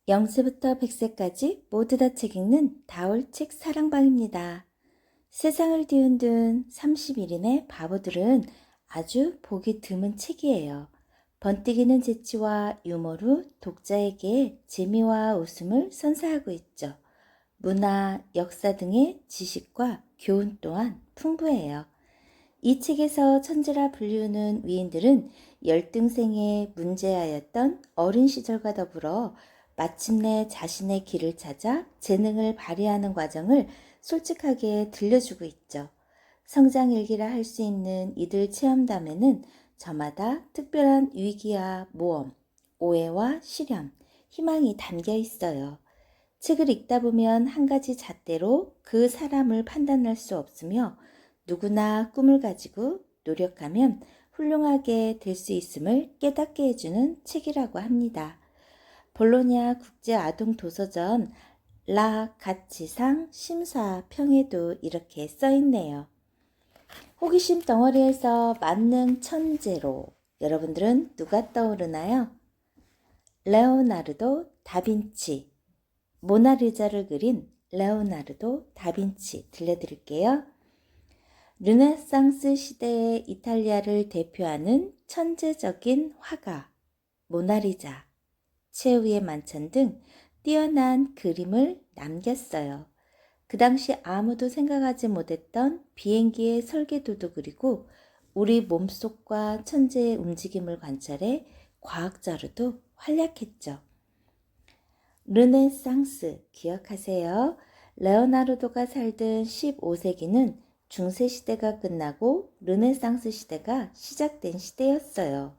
0세부터 100세까지 모두 다 책 읽는 다올책 사랑방입니다. 세상을 뒤흔든 31인의 바보들은 아주 보기 드문 책이에요. 번뜩이는 재치와 유머로 독자에게 재미와 웃음을 선사하고 있죠. 문화, 역사 등의 지식과 교훈 또한 풍부해요. 이 책에서 천재라 불리우는 위인들은 열등생의 문제아였던 어린 시절과 더불어 마침내 자신의 길을 찾아 재능을 발휘하는 과정을 솔직하게 들려주고 있죠. 성장일기라 할 수 있는 이들 체험담에는 저마다 특별한 위기와 모험, 오해와 시련, 희망이 담겨 있어요. 책을 읽다 보면 한 가지 잣대로 그 사람을 판단할 수 없으며 누구나 꿈을 가지고 노력하면 훌륭하게 될 수 있음을 깨닫게 해주는 책이라고 합니다. 볼로냐 국제아동도서전 라 가치상 심사평에도 이렇게 써있네요. 호기심 덩어리에서 만능 천재로 여러분들은 누가 떠오르나요? 레오나르도 다빈치, 모나리자를 그린 레오나르도 다빈치 들려드릴게요. 르네상스 시대의 이탈리아를 대표하는 천재적인 화가 모나리자, 최후의 만찬 등 뛰어난 그림을 남겼어요. 그 당시 아무도 생각하지 못했던 비행기의 설계도도 그리고 우리 몸속과 천재의 움직임을 관찰해 과학자로도 활약했죠. 르네상스 기억하세요? 레오나르도가 살던 15세기는 중세시대가 끝나고 르네상스 시대가 시작된 시대였어요.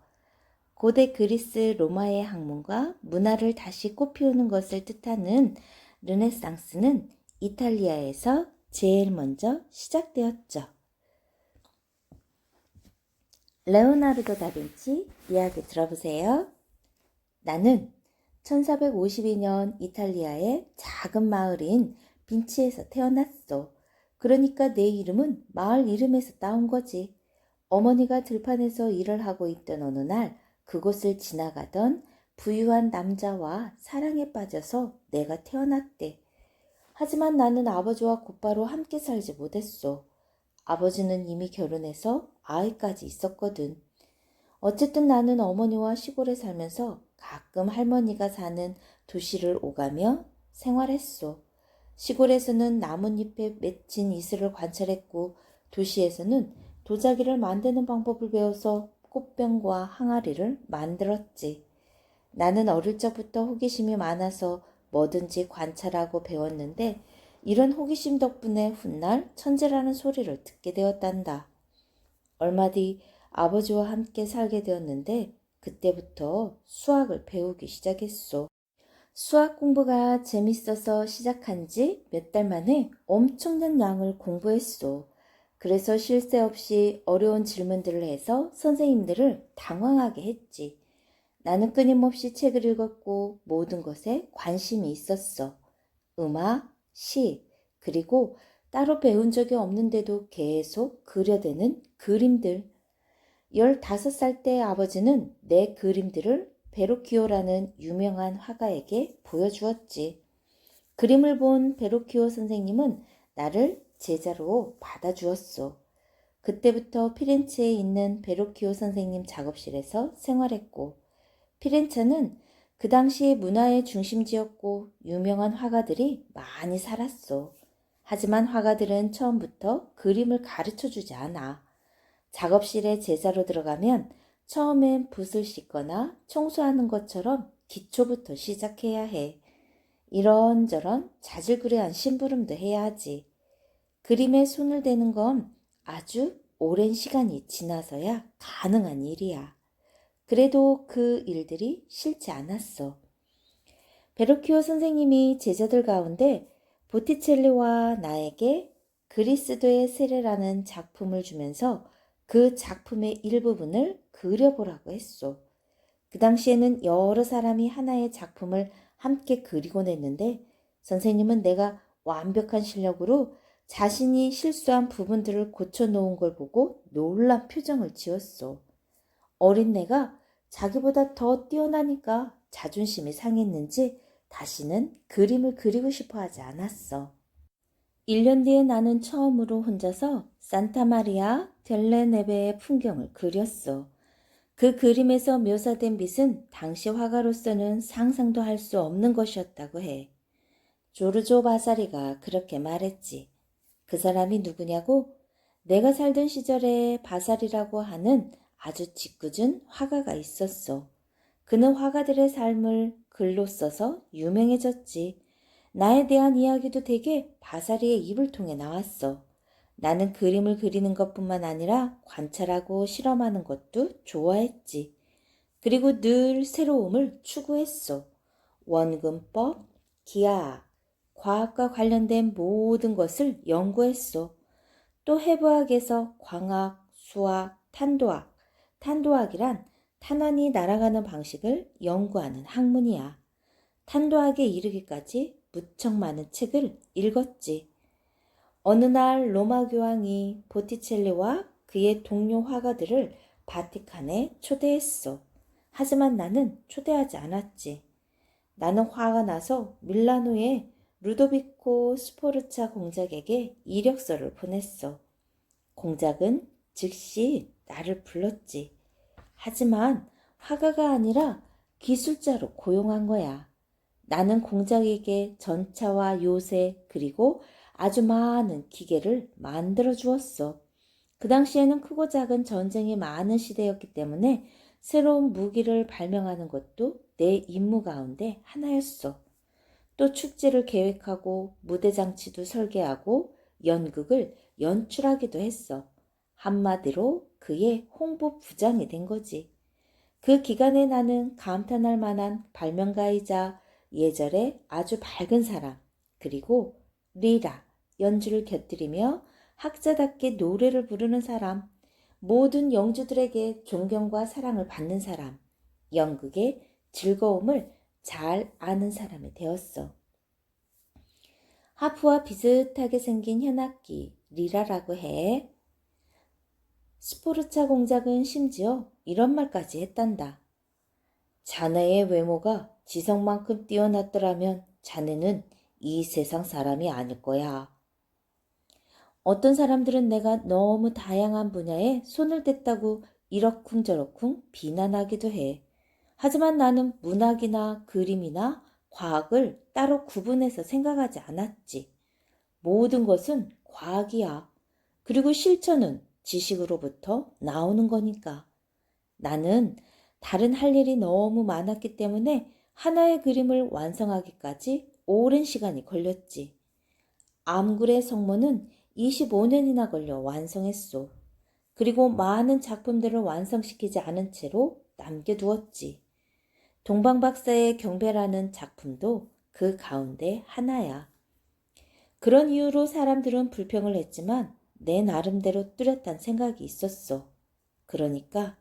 고대 그리스 로마의 학문과 문화를 다시 꽃피우는 것을 뜻하는 르네상스는 이탈리아에서 제일 먼저 시작되었죠. 레오나르도 다빈치 이야기 들어보세요. 나는 1452년 이탈리아의 작은 마을인 빈치에서 태어났어. 그러니까 내 이름은 마을 이름에서 따온 거지. 어머니가 들판에서 일을 하고 있던 어느 날 그곳을 지나가던 부유한 남자와 사랑에 빠져서 내가 태어났대. 하지만 나는 아버지와 곧바로 함께 살지 못했어. 아버지는 이미 결혼해서 아이까지 있었거든. 어쨌든 나는 어머니와 시골에 살면서 가끔 할머니가 사는 도시를 오가며 생활했어. 시골에서는 나뭇잎에 맺힌 이슬을 관찰했고 도시에서는 도자기를 만드는 방법을 배워서 꽃병과 항아리를 만들었지. 나는 어릴 적부터 호기심이 많아서 뭐든지 관찰하고 배웠는데 이런 호기심 덕분에 훗날 천재라는 소리를 듣게 되었단다. 얼마 뒤 아버지와 함께 살게 되었는데 그때부터 수학을 배우기 시작했어. 수학 공부가 재밌어서 시작한 지 몇 달 만에 엄청난 양을 공부했어. 그래서 쉴 새 없이 어려운 질문들을 해서 선생님들을 당황하게 했지. 나는 끊임없이 책을 읽었고 모든 것에 관심이 있었어. 음악, 시, 그리고 따로 배운 적이 없는데도 계속 그려대는 그림들. 15살 때 아버지는 내 그림들을 베로키오라는 유명한 화가에게 보여주었지. 그림을 본 베로키오 선생님은 나를 제자로 받아주었소. 그때부터 피렌체에 있는 베로키오 선생님 작업실에서 생활했고, 피렌체는 그 당시 문화의 중심지였고 유명한 화가들이 많이 살았소. 하지만 화가들은 처음부터 그림을 가르쳐주지 않아. 작업실에 제자로 들어가면 처음엔 붓을 씻거나 청소하는 것처럼 기초부터 시작해야 해. 이런저런 자질구레한 심부름도 해야 하지. 그림에 손을 대는 건 아주 오랜 시간이 지나서야 가능한 일이야. 그래도 그 일들이 싫지 않았어. 베르키오 선생님이 제자들 가운데 보티첼리와 나에게 그리스도의 세례라는 작품을 주면서 그 작품의 일부분을 그려보라고 했소. 그 당시에는 여러 사람이 하나의 작품을 함께 그리곤 했는데 선생님은 내가 완벽한 실력으로 자신이 실수한 부분들을 고쳐놓은 걸 보고 놀란 표정을 지었소. 어린 내가 자기보다 더 뛰어나니까 자존심이 상했는지 다시는 그림을 그리고 싶어 하지 않았어. 1년 뒤에 나는 처음으로 혼자서 산타마리아 델레네베의 풍경을 그렸어. 그 그림에서 묘사된 빛은 당시 화가로서는 상상도 할 수 없는 것이었다고 해. 조르조 바사리가 그렇게 말했지. 그 사람이 누구냐고? 내가 살던 시절에 바사리라고 하는 아주 짓궂은 화가가 있었어. 그는 화가들의 삶을 글로 써서 유명해졌지. 나에 대한 이야기도 되게 바사리의 입을 통해 나왔어. 나는 그림을 그리는 것뿐만 아니라 관찰하고 실험하는 것도 좋아했지. 그리고 늘 새로움을 추구했어. 원근법, 기하학, 과학과 관련된 모든 것을 연구했어. 또 해부학에서 광학, 수학, 탄도학, 탄도학이란 탄환이 날아가는 방식을 연구하는 학문이야. 탄도학에 이르기까지 무척 많은 책을 읽었지. 어느 날 로마 교황이 보티첼리와 그의 동료 화가들을 바티칸에 초대했어. 하지만 나는 초대하지 않았지. 나는 화가 나서 밀라노의 루도비코 스포르차 공작에게 이력서를 보냈어. 공작은 즉시 나를 불렀지. 하지만 화가가 아니라 기술자로 고용한 거야. 나는 공작에게 전차와 요새 그리고 아주 많은 기계를 만들어 주었어. 그 당시에는 크고 작은 전쟁이 많은 시대였기 때문에 새로운 무기를 발명하는 것도 내 임무 가운데 하나였어. 또 축제를 계획하고 무대 장치도 설계하고 연극을 연출하기도 했어. 한마디로 그의 홍보 부장이 된 거지. 그 기간에 나는 감탄할 만한 발명가이자 예절에 아주 밝은 사람, 그리고 리라, 연주를 곁들이며 학자답게 노래를 부르는 사람, 모든 영주들에게 존경과 사랑을 받는 사람, 연극의 즐거움을 잘 아는 사람이 되었어. 하프와 비슷하게 생긴 현악기, 리라라고 해. 스포르차 공작은 심지어 이런 말까지 했단다. 자네의 외모가 지성만큼 뛰어났더라면 자네는 이 세상 사람이 아닐 거야. 어떤 사람들은 내가 너무 다양한 분야에 손을 댔다고 이러쿵저러쿵 비난하기도 해. 하지만 나는 문학이나 그림이나 과학을 따로 구분해서 생각하지 않았지. 모든 것은 과학이야. 그리고 실천은 지식으로부터 나오는 거니까. 나는 다른 할 일이 너무 많았기 때문에 하나의 그림을 완성하기까지 오랜 시간이 걸렸지. 암굴의 성모는 25년이나 걸려 완성했소. 그리고 많은 작품들을 완성시키지 않은 채로 남겨두었지. 동방박사의 경배라는 작품도 그 가운데 하나야. 그런 이유로 사람들은 불평을 했지만 내 나름대로 뚜렷한 생각이 있었어. 그러니까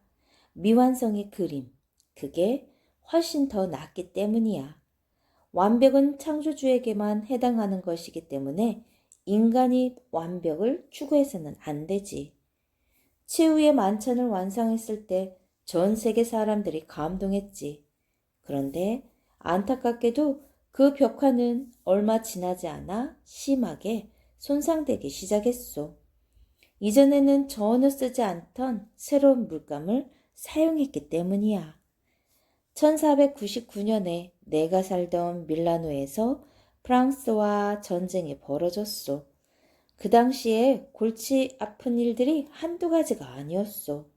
미완성의 그림, 그게 훨씬 더 낫기 때문이야. 완벽은 창조주에게만 해당하는 것이기 때문에 인간이 완벽을 추구해서는 안 되지. 최후의 만찬을 완성했을 때 전 세계 사람들이 감동했지. 그런데 안타깝게도 그 벽화는 얼마 지나지 않아 심하게 손상되기 시작했소. 이전에는 전혀 쓰지 않던 새로운 물감을 사용했기 때문이야. 1499년에 내가 살던 밀라노에서 프랑스와 전쟁이 벌어졌소. 그 당시에 골치 아픈 일들이 한두 가지가 아니었소.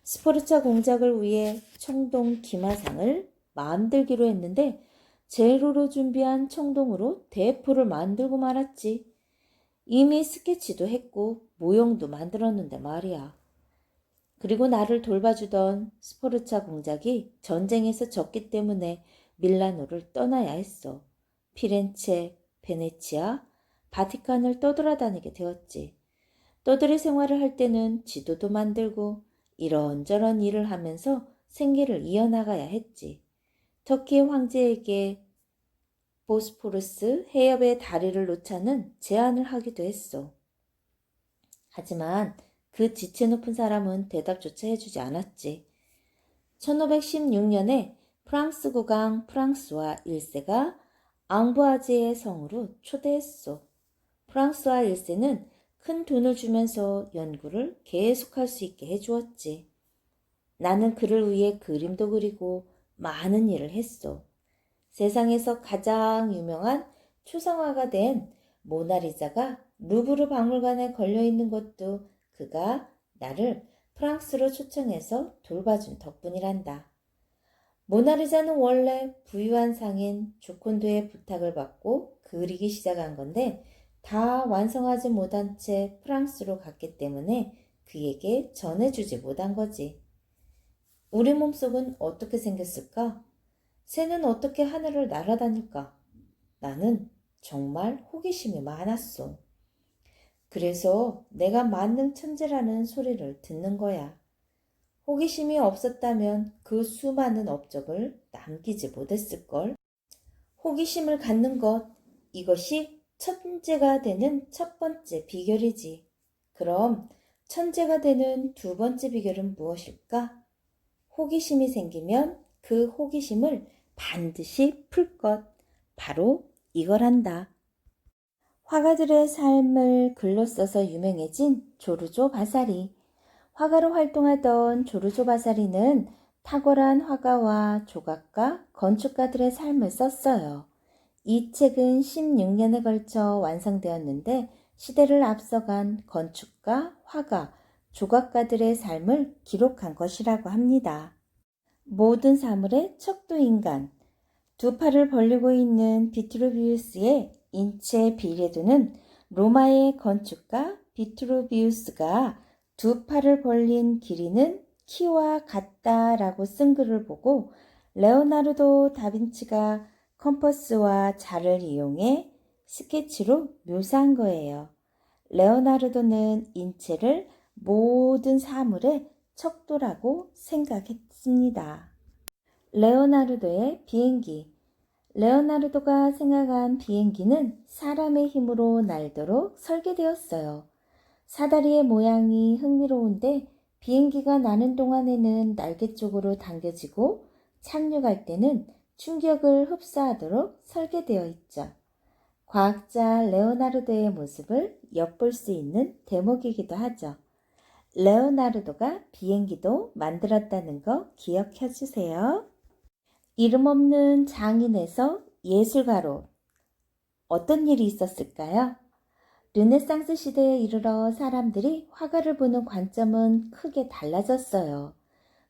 스포르차 공작을 위해 청동 기마상을 만들기로 했는데 재료로 준비한 청동으로 대포를 만들고 말았지. 이미 스케치도 했고 모형도 만들었는데 말이야. 그리고 나를 돌봐주던 스포르차 공작이 전쟁에서 졌기 때문에 밀라노를 떠나야 했어. 피렌체, 베네치아, 바티칸을 떠돌아다니게 되었지. 떠돌이 생활을 할 때는 지도도 만들고 이런저런 일을 하면서 생계를 이어나가야 했지. 터키 황제에게 보스포루스 해협의 다리를 놓자는 제안을 하기도 했어. 하지만 그 지체 높은 사람은 대답조차 해주지 않았지. 1516년에 프랑스 국왕 프랑스와 1세가 앙부아지의 성으로 초대했소. 프랑스와 1세는 큰 돈을 주면서 연구를 계속할 수 있게 해주었지. 나는 그를 위해 그림도 그리고 많은 일을 했소. 세상에서 가장 유명한 초상화가 된 모나리자가 루브르 박물관에 걸려있는 것도 그가 나를 프랑스로 초청해서 돌봐준 덕분이란다. 모나리자는 원래 부유한 상인 조콘도의 부탁을 받고 그리기 시작한 건데 다 완성하지 못한 채 프랑스로 갔기 때문에 그에게 전해주지 못한 거지. 우리 몸속은 어떻게 생겼을까? 새는 어떻게 하늘을 날아다닐까? 나는 정말 호기심이 많았어. 그래서 내가 만능 천재라는 소리를 듣는 거야. 호기심이 없었다면 그 수많은 업적을 남기지 못했을걸. 호기심을 갖는 것, 이것이 천재가 되는 첫 번째 비결이지. 그럼 천재가 되는 두 번째 비결은 무엇일까? 호기심이 생기면 그 호기심을 반드시 풀 것. 바로 이거란다. 화가들의 삶을 글로 써서 유명해진 조르조 바사리. 화가로 활동하던 조르조 바사리는 탁월한 화가와 조각가, 건축가들의 삶을 썼어요. 이 책은 16년에 걸쳐 완성되었는데 시대를 앞서간 건축가, 화가, 조각가들의 삶을 기록한 것이라고 합니다. 모든 사물의 척도인간, 두 팔을 벌리고 있는 비트루비우스의 인체 비례도는 로마의 건축가 비트루비우스가 두 팔을 벌린 길이는 키와 같다라고 쓴 글을 보고 레오나르도 다빈치가 컴퍼스와 자를 이용해 스케치로 묘사한 거예요. 레오나르도는 인체를 모든 사물의 척도라고 생각했습니다. 레오나르도의 비행기. 레오나르도가 생각한 비행기는 사람의 힘으로 날도록 설계되었어요. 사다리의 모양이 흥미로운데 비행기가 나는 동안에는 날개 쪽으로 당겨지고 착륙할 때는 충격을 흡수하도록 설계되어 있죠. 과학자 레오나르도의 모습을 엿볼 수 있는 대목이기도 하죠. 레오나르도가 비행기도 만들었다는 거 기억해 주세요. 이름 없는 장인에서 예술가로 어떤 일이 있었을까요? 르네상스 시대에 이르러 사람들이 화가를 보는 관점은 크게 달라졌어요.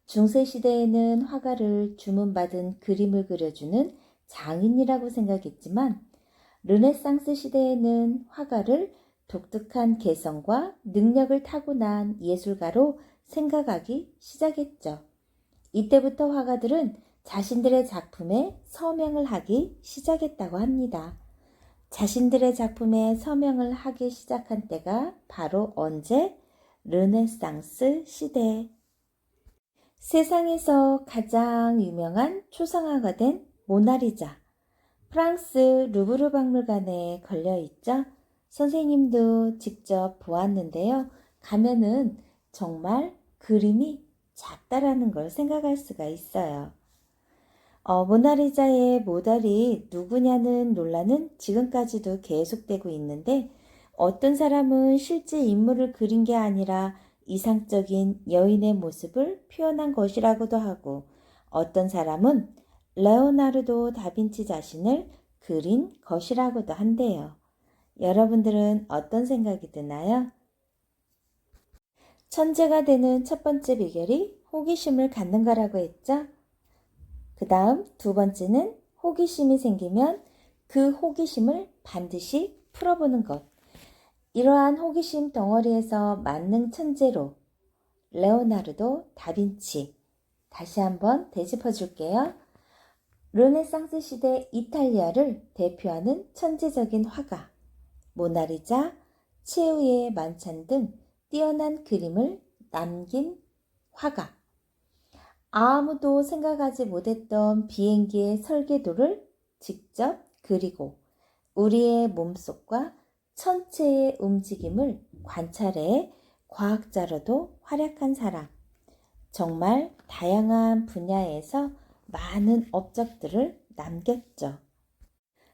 중세시대에는 화가를 주문받은 그림을 그려주는 장인이라고 생각했지만 르네상스 시대에는 화가를 독특한 개성과 능력을 타고난 예술가로 생각하기 시작했죠. 이때부터 화가들은 자신들의 작품에 서명을 하기 시작했다고 합니다. 자신들의 작품에 서명을 하기 시작한 때가 바로 언제? 르네상스 시대. 세상에서 가장 유명한 초상화가 된 모나리자. 프랑스 루브르 박물관에 걸려있죠. 선생님도 직접 보았는데요. 가면은 정말 그림이 작다라는 걸 생각할 수가 있어요. 모나리자의 모델이 누구냐는 논란은 지금까지도 계속되고 있는데 어떤 사람은 실제 인물을 그린 게 아니라 이상적인 여인의 모습을 표현한 것이라고도 하고 어떤 사람은 레오나르도 다빈치 자신을 그린 것이라고도 한대요. 여러분들은 어떤 생각이 드나요? 천재가 되는 첫 번째 비결이 호기심을 갖는 거라고 했죠? 그 다음 두 번째는 호기심이 생기면 그 호기심을 반드시 풀어보는 것. 이러한 호기심 덩어리에서 만능 천재로 레오나르도 다빈치. 다시 한번 되짚어 줄게요. 르네상스 시대 이탈리아를 대표하는 천재적인 화가, 모나리자, 최후의 만찬 등 뛰어난 그림을 남긴 화가, 아무도 생각하지 못했던 비행기의 설계도를 직접 그리고 우리의 몸속과 천체의 움직임을 관찰해 과학자로도 활약한 사람. 정말 다양한 분야에서 많은 업적들을 남겼죠.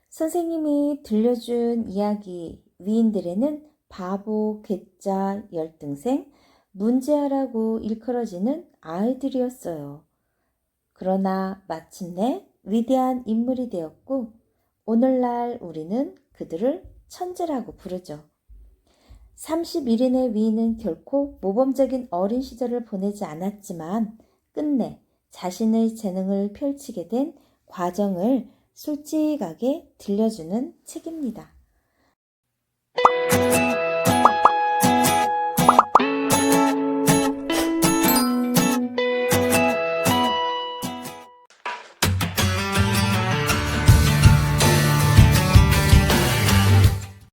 선생님이 들려준 이야기 위인들에는 바보, 괴짜, 열등생, 문제아라고 일컬어지는 아이들이었어요. 그러나 마침내 위대한 인물이 되었고 오늘날 우리는 그들을 천재라고 부르죠. 31인의 위인은 결코 모범적인 어린 시절을 보내지 않았지만 끝내 자신의 재능을 펼치게 된 과정을 솔직하게 들려주는 책입니다.